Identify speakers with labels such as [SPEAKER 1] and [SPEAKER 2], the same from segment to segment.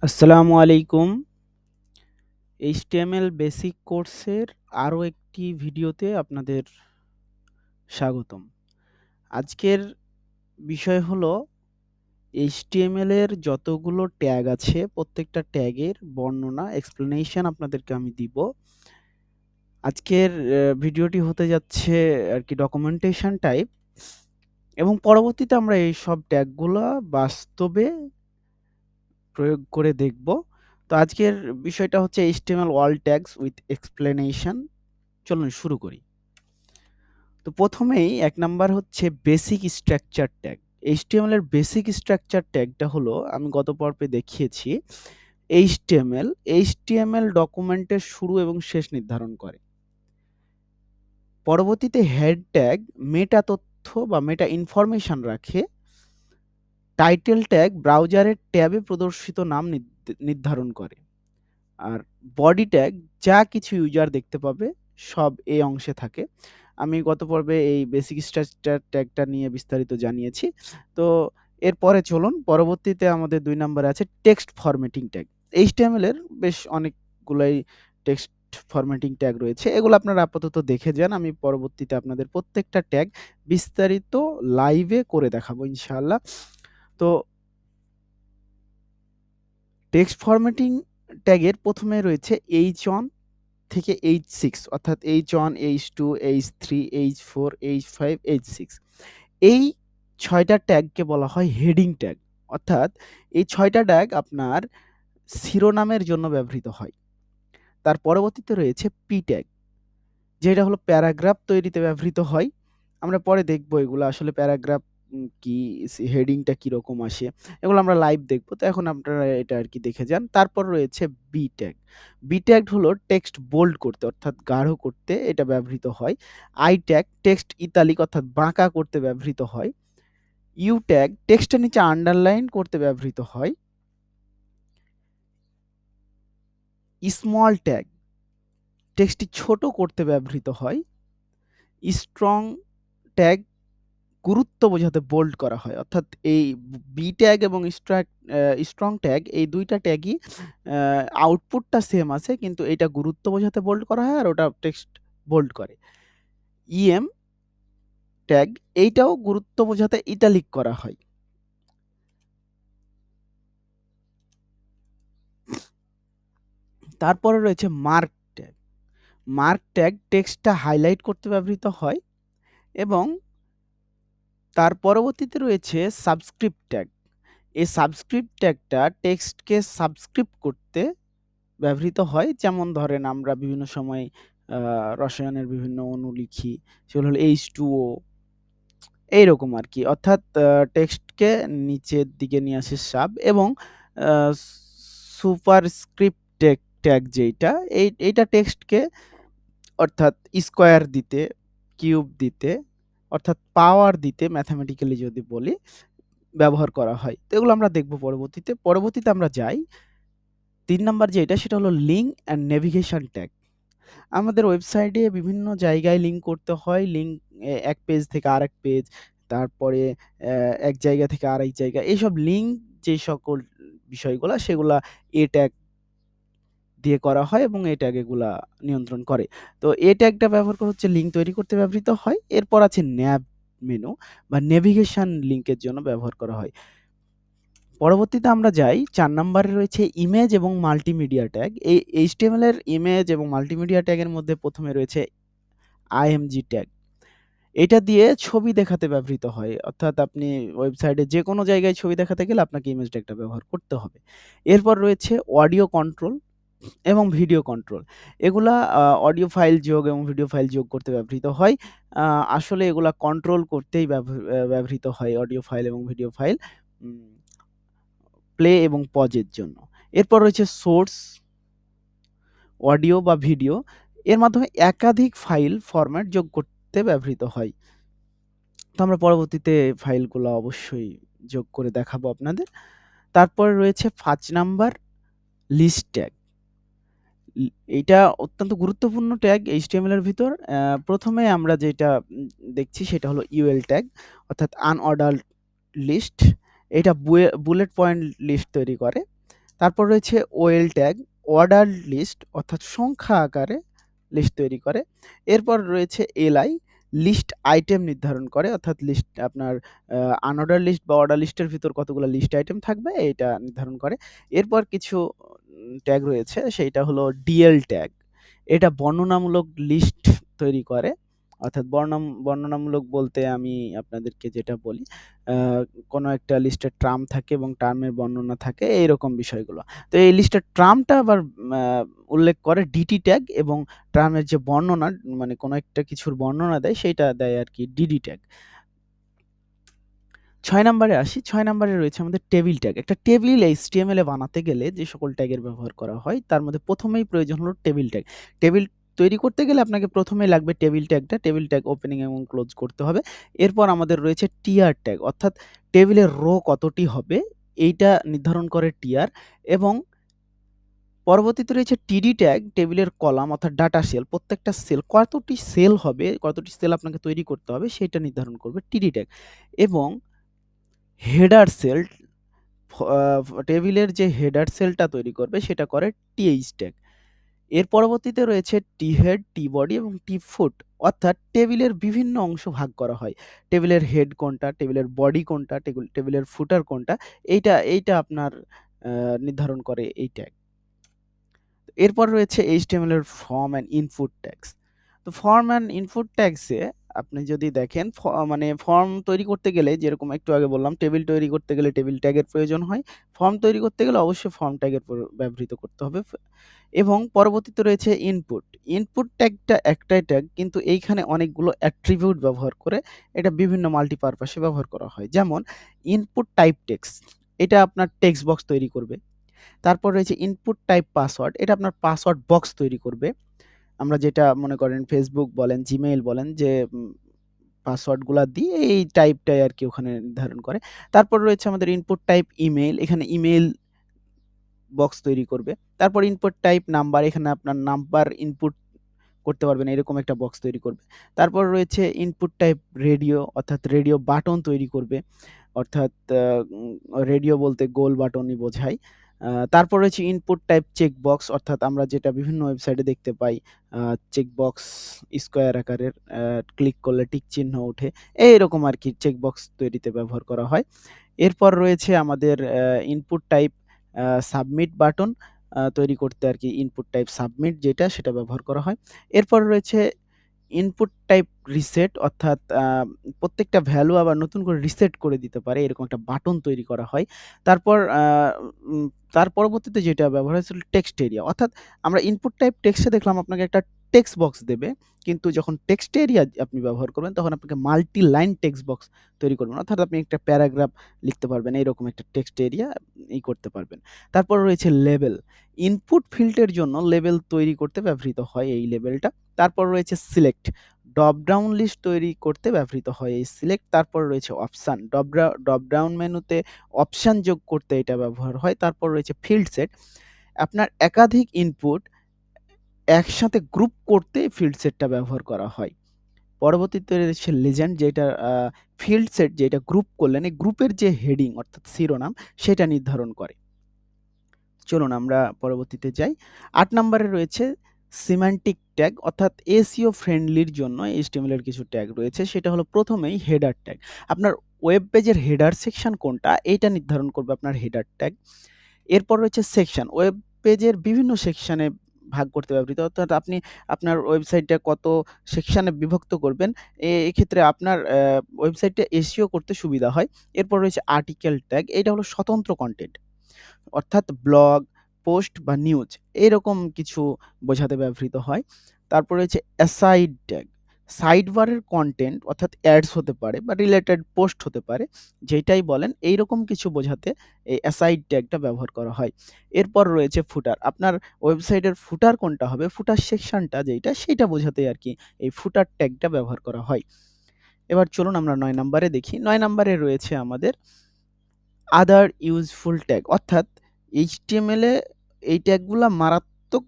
[SPEAKER 1] আসসালামু আলাইকুম। HTML basic কোর্সের আরো একটি ভিডিওতে আপনাদের স্বাগতম। আজকের বিষয় হলো HTML এর যতগুলো ট্যাগ আছে প্রত্যেকটা ট্যাগের বর্ণনা explanation আপনাদেরকে আমি দিব। আজকের ভিডিওটি হতে যাচ্ছে আরকি ডকুমেন্টেশন টাইপ এবং পরবর্তীতে আমরা এইসব ট্যাগগুলা বাস্তবে প্রয়োগ করে দেখব। তো আজকের বিষয়টা হচ্ছে HTML all tags with explanation। চলুন শুরু করি। তো প্রথমেই ১ নাম্বার হচ্ছে বেসিক স্ট্রাকচার ট্যাগ। HTML এর বেসিক স্ট্রাকচার ট্যাগটা হলো আমি গত পর্বে দেখিয়েছি HTML ডকুমেন্টের শুরু এবং শেষ নির্ধারণ করে। পরবর্তীতে হেড ট্যাগ মেটা তথ্য বা মেটা ইনফরমেশন রাখে। টাইটেল ট্যাগ ব্রাউজারের ট্যাবে প্রদর্শিত নাম নির্ধারণ করে। আর বডি ট্যাগ যা কিছু ইউজার দেখতে পাবে সব এই অংশে থাকে। আমি গত পর্বে এই বেসিক স্ট্রাকচার ট্যাগটা নিয়ে বিস্তারিত জানিয়েছি। তো এরপরে চলুন পরবর্তীতে আমাদের ২ নাম্বারে আছে টেক্সট ফরম্যাটিং ট্যাগ। HTML এর বেশ অনেকগুলাই টেক্সট ফরম্যাটিং ট্যাগ রয়েছে। এগুলো আপনারা আপাতত দেখে যান। আমি পরবর্তীতে আপনাদের প্রত্যেকটা ট্যাগ বিস্তারিত লাইভে করে দেখাবো ইনশাআল্লাহ। তো টেক্সট ফরম্যাটিং ট্যাগের ১ম এ রয়েছে H1 থেকে H6 অর্থাৎ H1, H2, H3, H4, H5, H6 এই ৬ টা ট্যাগকে বলা হয় হেডিং ট্যাগ। অর্থাৎ এই ৬ টা ট্যাগ আপনার শিরোনামের জন্য ব্যবহৃত হয়। তার পরবর্তীতে রয়েছে পি ট্যাগ, যেটা হলো প্যারাগ্রাফ তৈরিতে ব্যবহৃত হয়। আমরা পরে দেখব এগুলো আসলে প্যারাগ্রাফ কি, হেডিংটা কিরকম আসে, এগুলো আমরা লাইভ দেখব। তো এখন আপনারা এটা আরকি দেখে যান। তারপর রয়েছে বি ট্যাগ। বি ট্যাগ হলো টেক্সট বোল্ড করতে অর্থাৎ গাঢ় করতে এটা ব্যবহৃত হয়। আই ট্যাগ টেক্সট ইতালিক অর্থাৎ বাঁকা করতে ব্যবহৃত হয়। ইউ ট্যাগ টেক্সটের নিচে আন্ডারলাইন করতে ব্যবহৃত হয়। স্মল ট্যাগ টেক্সটটি ছোট করতে ব্যবহৃত হয়। স্ট্রং ট্যাগ গুরুত্ব বোঝাতে বোল্ড করা হয়। অর্থাৎ এই বি ট্যাগ এবং স্ট্রং ট্যাগ এই ২ টা ট্যাগই আ আউটপুটটা সেম আছে কিন্তু এটা গুরুত্ব বোঝাতে বোল্ড করা হয় আর ওটা টেক্সট বোল্ড করে। ইএম ট্যাগ এইটাও গুরুত্ব বোঝাতে ইটালিক করা হয়। তারপরে রয়েছে মার্ক ট্যাগ। মার্ক ট্যাগ টেক্সটটা হাইলাইট করতে ব্যবহৃত হয় এবং তার পরবর্তীতে রয়েছে সাবস্ক্রিপ্ট ট্যাগ। এই সাবস্ক্রিপ্ট ট্যাগটা টেক্সটকে সাবস্ক্রিপ্ট করতে ব্যবহৃত হয়। যেমন ধরেন আমরা বিভিন্ন সময় আ রসায়নের বিভিন্ন অণু লিখি। সেগুলো হলো H2O এইরকম আরকি। অর্থাৎ টেক্সটকে নিচের দিকে নিয়ে আসে সাব এবং আ সুপারস্ক্রিপ্ট ট্যাগ যেইটা এইটা টেক্সটকে অর্থাৎ স্কোয়ার দিতে, কিউব দিতে অর্থাৎ পাওয়ার দিতে ম্যাথমেটিক্যালি যদি বলি ব্যবহার করা হয়। তো এগুলো আমরা দেখব পরবর্তীতে। পরবর্তীতে আমরা যাই ৩ নাম্বার যেটা সেটা হলো লিঙ্ক অ্যান্ড নেভিগেশন ট্যাগ। আমাদের ওয়েবসাইটে বিভিন্ন জায়গায় লিঙ্ক করতে হয়। লিঙ্ক এক পেজ থেকে আরেক পেজ, তারপরে এক জায়গা থেকে আরেক জায়গা। এইসব লিঙ্ক যে সকল বিষয়গুলা সেগুলা এ ট্যাগ দিয়ে করা হয় এবং এ ট্যাগ এগুলা নিয়ন্ত্রণ করে। তো এ ট্যাগটা ব্যবহার করে হচ্ছে লিঙ্ক তৈরি করতে ব্যবহৃত হয়। এরপর আছে ন্যাভ মেনু বা নেভিগেশন লিঙ্কের জন্য ব্যবহার করা হয়। পরবর্তীতে আমরা যাই ৪ নাম্বারে রয়েছে ইমেজ এবং মাল্টিমিডিয়া ট্যাগ। এই HTML এর ইমেজ এবং মাল্টিমিডিয়া ট্যাগের মধ্যে ১ম এ রয়েছে IMG ট্যাগ। এটা দিয়ে ছবি দেখাতে ব্যবহৃত হয়। অর্থাৎ আপনি ওয়েবসাইটে যেকোনো জায়গায় ছবি দেখাতে গেলে আপনাকে ইমেজ ট্যাগটা ব্যবহার করতে হবে। এরপর রয়েছে অডিও কন্ট্রোল এবং ভিডিও কন্ট্রোল। এগুলা অডিও ফাইল যোগ এবং ভিডিও ফাইল যোগ করতে ব্যবহৃত হয়। আ আসলে এগুলা কন্ট্রোল করতেই ব্যবহৃত হয় অডিও ফাইল এবং ভিডিও ফাইল উম প্লে এবং পজের জন্য। এরপর রয়েছে সোর্স অডিও বা ভিডিও। এর মাধ্যমে একাধিক ফাইল ফরম্যাট যোগ করতে ব্যবহৃত হয়। তো আমরা পরবর্তীতে ফাইলগুলো অবশ্যই যোগ করে দেখাবো আপনাদের। তারপরে রয়েছে ৫ নাম্বার লিস্ট ট্যাগ। লি এইটা অত্যন্ত গুরুত্বপূর্ণ ট্যাগ HTML এর ভিতর। ১ম এ আমরা যেটা দেখছি সেটা হলো UL ট্যাগ অর্থাৎ আনঅর্ডারড লিস্ট। এটা বুলেট পয়েন্ট লিস্ট তৈরি করে। তারপর রয়েছে ওএল ট্যাগ, অর্ডার লিস্ট অর্থাৎ সংখ্যা আকারে লিস্ট তৈরি করে। এরপর রয়েছে এলআই, লিস্ট আইটেম নির্ধারণ করে, অর্থাৎ লিস্ট আপনার আনঅর্ডার লিস্ট বা অর্ডার লিস্টের ভিতর কতগুলো লিস্ট আইটেম থাকবে এটা নির্ধারণ করে। এরপর কিছু ট্যাগ রয়েছে, সেইটা হলো ডিএল ট্যাগ। এটা বর্ণনামূলক লিস্ট তৈরি করে, অর্থাৎ বর্ণনামূলক বলতে আমি আপনাদেরকে যেটা বলি, কোনো একটা লিস্টের টার্ম থাকে এবং টার্মের বর্ণনা থাকে, এইরকম বিষয়গুলো। তো এই লিস্টের টার্মটা আবার উল্লেখ করে ডিটি ট্যাগ, এবং টার্মের যে বর্ণনা মানে কোনো একটা কিছুর বর্ণনা দেয় সেইটা দেয় আর কি ডিডি ট্যাগ। ৬ নাম্বারে আসি। ৬ নাম্বারে রয়েছে আমাদের টেবিল ট্যাগ। একটা টেবিল HTML এ বানাতে গেলে যে সকল ট্যাগের ব্যবহার করা হয় তার মধ্যে ১ম এই প্রয়োজন হলো টেবিল ট্যাগ। টেবিল তৈরি করতে গেলে আপনাকে ১ম এই লাগবে টেবিল ট্যাগটা। টেবিল ট্যাগ ওপেনিং এবং ক্লোজ করতে হবে। এরপর আমাদের রয়েছে টিআর ট্যাগ, অর্থাৎ টেবিলের রো কতটি হবে এইটা নির্ধারণ করে টিআর, এবং পরবর্তীতে রয়েছে টিডি ট্যাগ, টেবিলের কলাম অর্থাৎ ডাটা সেল। প্রত্যেকটা সেল কতটি সেল হবে, কতটি সেল আপনাকে তৈরি করতে হবে সেইটা নির্ধারণ করবে টিডি ট্যাগ, এবং হেডার সেল, টেবিলের যে হেডার সেলটা তৈরি করবে সেটা করে টিএইচ ট্যাগ। এর পরবর্তীতে রয়েছে টি হেড, টি বডি এবং টি ফুট, অর্থাৎ টেবিলের বিভিন্ন অংশ ভাগ করা হয়। টেবিলের হেড কোনটা, টেবিলের বডি কোনটা, টেবিলের ফুটার কোনটা, এইটা আপনার নির্ধারণ করে এই ট্যাগ। এরপর রয়েছে HTML এর ফর্ম অ্যান্ড ইনপুট ট্যাগস। তো ফর্ম অ্যান্ড ইনপুট ট্যাগসে আপনি যদি দেখেন, মানে ফর্ম তৈরি করতে গেলে যেরকম একটু আগে বললাম, টেবিল তৈরি করতে গেলে টেবিল ট্যাগের প্রয়োজন হয়। ফর্ম তৈরি করতে গেলে অবশ্যই ফর্ম ট্যাগের ব্যবহৃত করতে হবে। এবং পরবর্তীতে রয়েছে ইনপুট। ইনপুট ট্যাগটা একটাই ট্যাগ, কিন্তু এইখানে অনেকগুলো অ্যাট্রিবিউট ব্যবহার করে এটা বিভিন্ন মাল্টিপারপাসে ব্যবহার করা হয়। যেমন ইনপুট টাইপ টেক্সট, এটা আপনার টেক্সট বক্স তৈরি করবে। তারপর রয়েছে ইনপুট টাইপ পাসওয়ার্ড, এটা আপনার পাসওয়ার্ড বক্স তৈরি করবে। আমরা যেটা মনে করেন ফেসবুক বলেন, জিমেইল বলেন, যে পাসওয়ার্ডগুলা দিয়ে এই টাইপটাই আরকি ওখানে নির্ধারণ করে। তারপর রয়েছে আমাদের ইনপুট টাইপ ইমেইল, এখানে ইমেইল বক্স তৈরি করবে। তারপর ইনপুট টাইপ নাম্বার, এখানে আপনার নাম্বার ইনপুট করতে পারবেন এরকম একটা বক্স তৈরি করবে। তারপর রয়েছে ইনপুট টাইপ রেডিও, অর্থাৎ রেডিও বাটন তৈরি করবে। অর্থাৎ রেডিও বলতে গোল বাটনই বোঝায়। তারপর রয়েছে ইনপুট টাইপ চেকবক্স, অর্থাৎ আমরা যেটা বিভিন্ন ওয়েবসাইটে দেখতে পাই, চেকবক্স স্কোয়ার আকারের, ক্লিক করলে টিক চিহ্ন ওঠে। এইরকম আরকি চেকবক্স তৈরিতে ব্যবহার করা হয়। এরপর রয়েছে আমাদের ইনপুট টাইপ সাবমিট বাটন তৈরি করতে আরকি ইনপুট টাইপ সাবমিট যেটা সেটা ব্যবহার করা হয়। এরপর রয়েছে ইনপুট টাইপ রিসেট, অর্থাৎ প্রত্যেকটা ভ্যালু আবার নতুন করে রিসেট করে দিতে পারে এরকম একটা বাটন তৈরি করা হয়। তারপর উম তার পরবর্তীতে যেটা ব্যবহার হয়েছিল টেক্সট এরিয়া, অর্থাৎ আমরা ইনপুট টাইপ টেক্সটে দেখলাম আপনাকে একটা টেক্সট বক্স দেবে। কিন্তু যখন টেক্সট এরিয়া আপনি ব্যবহার করবেন তখন আপনাকে মাল্টি লাইন টেক্সট বক্স তৈরি করবেন। অর্থাৎ আপনি একটা প্যারাগ্রাফ লিখতে পারবেন, এরকম একটা টেক্সট এরিয়া করতে পারবেন। তারপর রয়েছে লেবেল। ইনপুট ফিল্ডের জন্য লেবেল তৈরি করতে ব্যবহৃত হয় এই লেবেলটা। তারপর রয়েছে সিলেক্ট, ড্রপ ডাউন লিস্ট তৈরি করতে ব্যবহৃত হয় এই সিলেক্ট। তারপর রয়েছে অপশন, ড্রপ ডাউন মেনুতে অপশন যোগ করতে এটা ব্যবহার হয়। তারপর রয়েছে ফিল্ড সেট, আপনার একাধিক ইনপুট একসাথে গ্রুপ করতে ফিল্ড সেটটা ব্যবহার করা হয়। পরবর্তীতে রয়েছে লেজেন্ড, যেটা ফিল্ড সেট যেটা গ্রুপ করলেন এই গ্রুপের যে হেডিং অর্থাৎ শিরোনাম সেটা নির্ধারণ করে। চলুন আমরা পরবর্তীতে যাই। ৮ নাম্বারে রয়েছে সিম্যান্টিক ট্যাগ, অর্থাৎ SEO ফ্রেন্ডলির জন্য HTML এর কিছু ট্যাগ রয়েছে। সেটা হলো প্রথমেই হেডার ট্যাগ। আপনার ওয়েব পেজের হেডার সেকশন কোনটা এইটা নির্ধারণ করবে আপনার হেডার ট্যাগ। এরপর রয়েছে সেকশন, ওয়েব পেজের বিভিন্ন সেকশনে ভাগ করতে ব্যবহৃত, অর্থাৎ আপনি আপনার ওয়েবসাইটটা কত সেকশনে বিভক্ত করবেন, এক্ষেত্রে আপনার ওয়েবসাইটটা SEO করতে সুবিধা হয়। এরপর রয়েছে আর্টিকেল ট্যাগ, এইটা হলো স্বতন্ত্র কনটেন্ট, অর্থাৎ ব্লগ, পোস্ট বা নিউজ এরকম কিছু বোঝাতে ব্যবহৃত হয়। তারপর রয়েছে অ্যাসাইড ট্যাগ, সাইড বারের কনটেন্ট অর্থাৎ অ্যাডস হতে পারে বা রিলেটেড পোস্ট হতে পারে, যেটাই বলেন এইরকম কিছু বোঝাতে এই অ্যাসাইড ট্যাগটা ব্যবহার করা হয়। এরপর রয়েছে ফুটার, আপনার ওয়েবসাইটের ফুটার কোনটা হবে, ফুটার সেকশনটা যেইটা সেইটা বোঝাতে আরকি এই ফুটার ট্যাগটা ব্যবহার করা হয়। এবার চলুন আমরা ৯ নাম্বারে দেখি। ৯ নাম্বারে রয়েছে আমাদের আদার ইউজফুল ট্যাগ, অর্থাৎ HTML এ এই ট্যাগগুলা মারাত্মক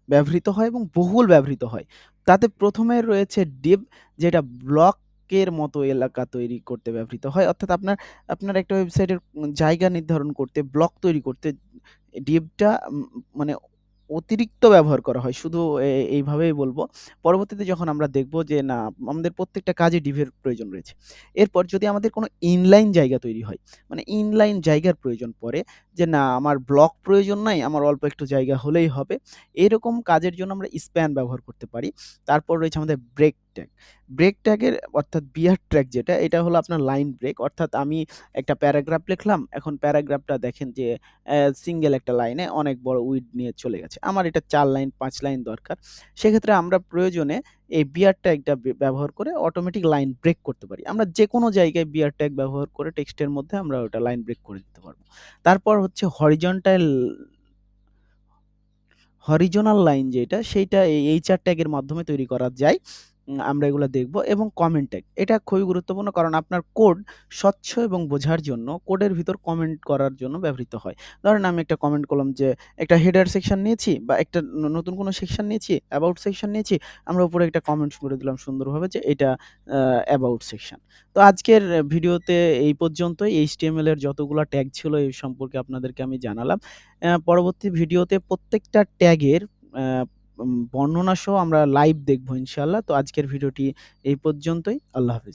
[SPEAKER 1] ব্যবহৃত হয় এবং বহুল ব্যবহৃত হয়। তাতে ১ম এ রয়েছে ডিভ, যেটা ব্লক ব্লকের মতো এলাকা তৈরি করতে ব্যবহৃত হয়। অর্থাৎ আপনার একটা ওয়েবসাইটের জায়গা নির্ধারণ করতে, ব্লক তৈরি করতে ডিভটা মানে অতিরিক্ত ব্যবহার করা হয়। শুধু এইভাবেই বলবো। পরবর্তীতে যখন আমরা দেখব যে না, আমাদের প্রত্যেকটা কাজে ডিভের প্রয়োজন রয়েছে। এরপর যদি আমাদের কোনো ইনলাইন জায়গা তৈরি হয়, মানে ইনলাইন জায়গার প্রয়োজন পড়ে যে না, আমার ব্লক প্রয়োজন নাই, আমার অল্প একটু জায়গা হলেই হবে। এরকম কাজের জন্য আমরা স্প্যান ব্যবহার করতে পারি। তারপর রয়েছে আমাদের ব্রেক ট্যাগ। ব্রেক ট্যাগের অর্থাৎ বিয়ার ট্র্যাক যেটা, এটা হলো আপনার লাইন ব্রেক। অর্থাৎ আমি একটা প্যারাগ্রাফ লিখলাম। এখন প্যারাগ্রাফটা দেখেন যে সিঙ্গেল একটা লাইনে অনেক বড় উইডথ নিয়ে চলে গেছে। আমার এটা ৪ লাইন ৫ লাইন দরকার। সেক্ষেত্রে আমরা প্রয়োজনে এই বিয়ার ট্যাগটা ব্যবহার করে অটোমেটিক লাইন ব্রেক করতে পারি। আমরা যেকোনো জায়গায় বিয়ার ট্যাগ ব্যবহার করে টেক্সটের মধ্যে আমরা ওটা লাইন ব্রেক করে দিতে পারবো। তারপর হচ্ছে হরিজোনাল লাইন যেটা, সেইটা এই এইচআর ট্যাগের মাধ্যমে তৈরি করা যায়। আমরা এগুলা দেখব। এবং কমেন্ট ট্যাগ। এটা খুবই গুরুত্বপূর্ণ, কারণ আপনার কোড স্বচ্ছ এবং বোঝার জন্য কোডের ভিতর কমেন্ট করার জন্য ব্যবহৃত হয়। ধরেন আমি একটা কমেন্ট করলাম যে একটা হেডার সেকশন নিয়েছি বা একটা নতুন কোনো সেকশন নিয়েছি, অ্যাবাউট সেকশন নিয়েছি। আমরা উপরে একটা কমেন্ট করে দিলাম সুন্দরভাবে যে এটা অ্যাবাউট সেকশন। তো আজকের ভিডিওতে এই পর্যন্তই। HTML এর যতগুলা ট্যাগ ছিল এই সম্পর্কে আপনাদেরকে আমি জানালাম। পরবর্তী ভিডিওতে প্রত্যেকটা ট্যাগের আ বর্ণনা সহ আমরা লাইভ দেখব ইনশাআল্লাহ। তো আজকের ভিডিওটি এই পর্যন্তই। আল্লাহ হাফেজ।